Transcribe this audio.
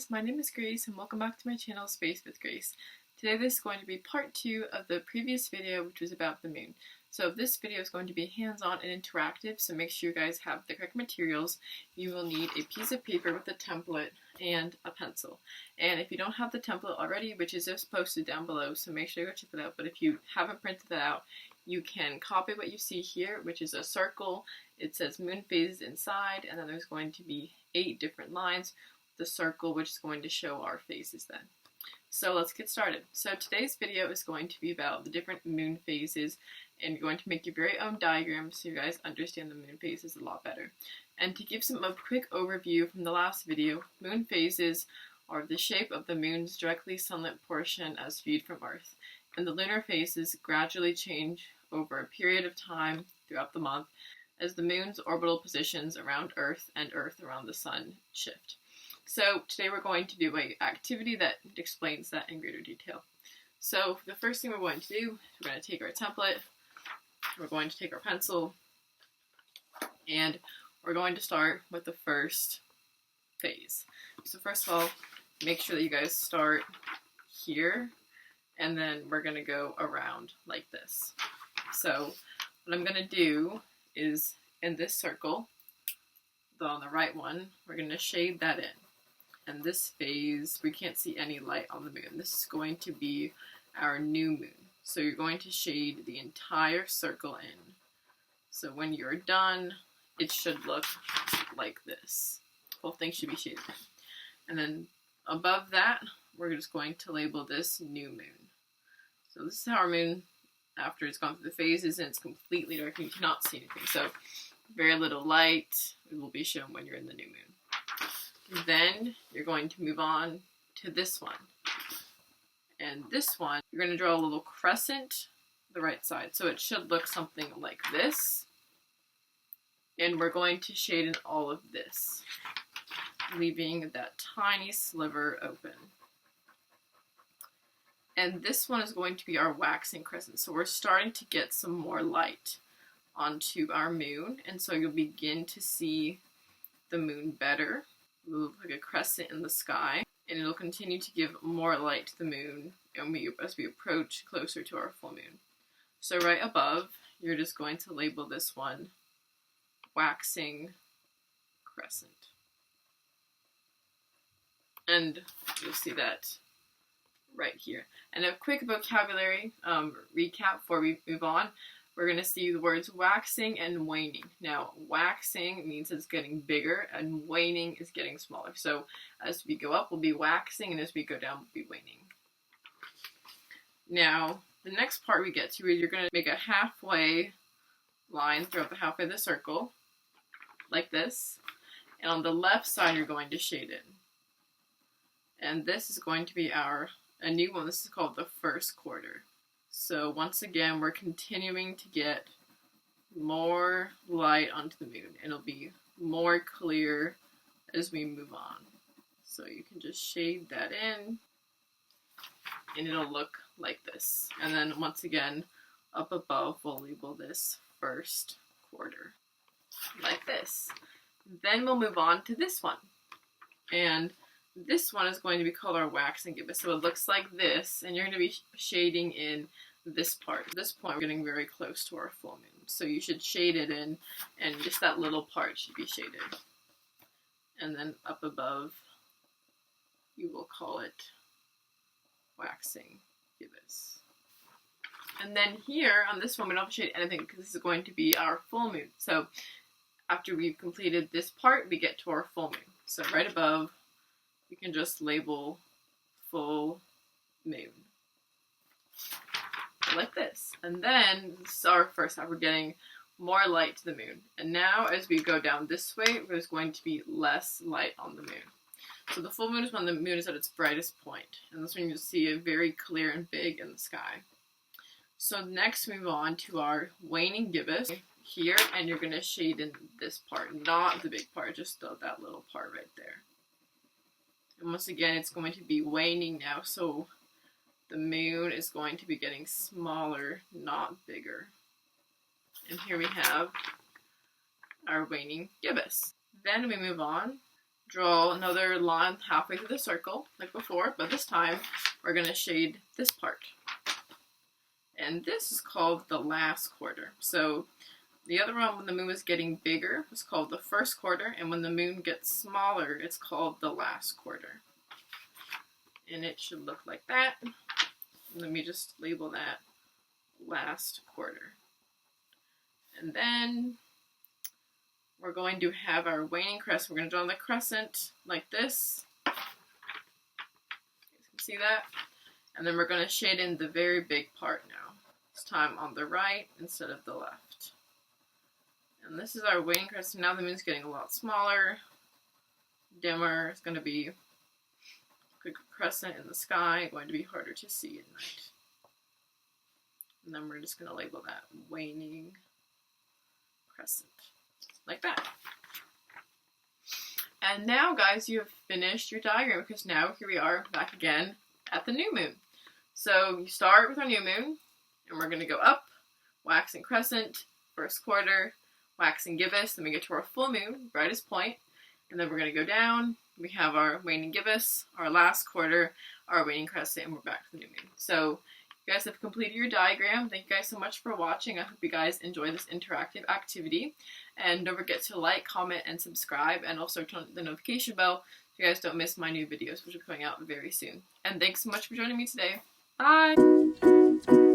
guys, my name is Grace and welcome back to my channel Space with Grace. Today this is going to be part 2 of the previous video, which was about the moon. So this video is going to be hands-on and interactive, so make sure you guys have the correct materials. You will need a piece of paper with a template and a pencil. And if you don't have the template already, which is just posted down below, so make sure you go check it out. But if you haven't printed that out, you can copy what you see here, which is a circle. It says moon phases inside, and then there's going to be 8 different lines. The circle, which is going to show our phases then. So let's get started. So today's video is going to be about the different moon phases, and you're going to make your very own diagram so you guys understand the moon phases a lot better. And to give a quick overview from the last video, moon phases are the shape of the moon's directly sunlit portion as viewed from Earth, and the lunar phases gradually change over a period of time throughout the month as the moon's orbital positions around Earth and Earth around the sun shift. So today we're going to do an activity that explains that in greater detail. So the first thing we're going to do, we're going to take our template, we're going to take our pencil, and we're going to start with the first phase. So first of all, make sure that you guys start here, and then we're going to go around like this. So what I'm going to do is in this circle, on the right one, we're going to shade that in. And this phase, we can't see any light on the moon. This is going to be our new moon. So you're going to shade the entire circle in. So when you're done, it should look like this. The whole thing should be shaded in. And then above that, we're just going to label this new moon. So this is how our moon, after it's gone through the phases and it's completely dark and you cannot see anything. So very little light will be shown when you're in the new moon. Then you're going to move on to this one. And this one, you're going to draw a little crescent the right side. So it should look something like this. And we're going to shade in all of this, leaving that tiny sliver open. And this one is going to be our waxing crescent. So we're starting to get some more light onto our moon. And so you'll begin to see the moon better. It will look like a crescent in the sky, and it'll continue to give more light to the moon as we approach closer to our full moon. So right above, you're just going to label this one waxing crescent. And you'll see that right here. And a quick vocabulary recap before we move on. We're going to see the words waxing and waning. Now, waxing means it's getting bigger, and waning is getting smaller. So, as we go up, we'll be waxing, and as we go down, we'll be waning. Now, the next part we get to is you're going to make a halfway line throughout the halfway of the circle, like this. And on the left side, you're going to shade in. And this is going to be a new one. This is called the first quarter. So once again, we're continuing to get more light onto the moon, and it'll be more clear as we move on. So you can just shade that in, and it'll look like this. And then once again, up above, we'll label this first quarter, like this. Then we'll move on to this one. And this one is going to be called our waxing gibbous. So it looks like this, and you're going to be shading in this part. At this point, we're getting very close to our full moon. So you should shade it in, and just that little part should be shaded. And then up above, you will call it waxing gibbous. And then here, on this one, we don't have to shade anything because this is going to be our full moon. So after we've completed this part, we get to our full moon. So right above, we can just label full moon. Like this. And then this is our first half. We're getting more light to the moon. And now as we go down this way, there's going to be less light on the moon. So the full moon is when the moon is at its brightest point. And this one you'll see it very clear and big in the sky. So next we move on to our waning gibbous here, and you're going to shade in this part, not the big part, just that little part right there. And once again, it's going to be waning now, so the moon is going to be getting smaller, not bigger. And here we have our waning gibbous. Then we move on draw another line halfway through the circle, like before, but this time we're going to shade this part. And this is called the last quarter. So the other one, when the moon was getting bigger, was called the first quarter, and when the moon gets smaller, it's called the last quarter. And it should look like that. Let me just label that last quarter. And then we're going to have our waning crescent. We're going to draw the crescent like this. You guys can see that. And then we're going to shade in the very big part now. This time on the right instead of the left. And this is our waning crescent. Now the moon's getting a lot smaller, dimmer. It's going to be a crescent in the sky, going to be harder to see at night. And then we're just going to label that waning crescent, like that. And now, guys, you have finished your diagram, because now here we are back again at the new moon. So you start with our new moon, and we're going to go up, waxing crescent, first quarter, waxing gibbous, then we get to our full moon, brightest point, and then we're going to go down. We have our waning gibbous, our last quarter, our waning crescent, and we're back to the new moon. So you guys have completed your diagram. Thank you guys so much for watching. I hope you guys enjoy this interactive activity. And don't forget to like, comment, and subscribe, and also turn on the notification bell so you guys don't miss my new videos, which are coming out very soon. And thanks so much for joining me today. Bye!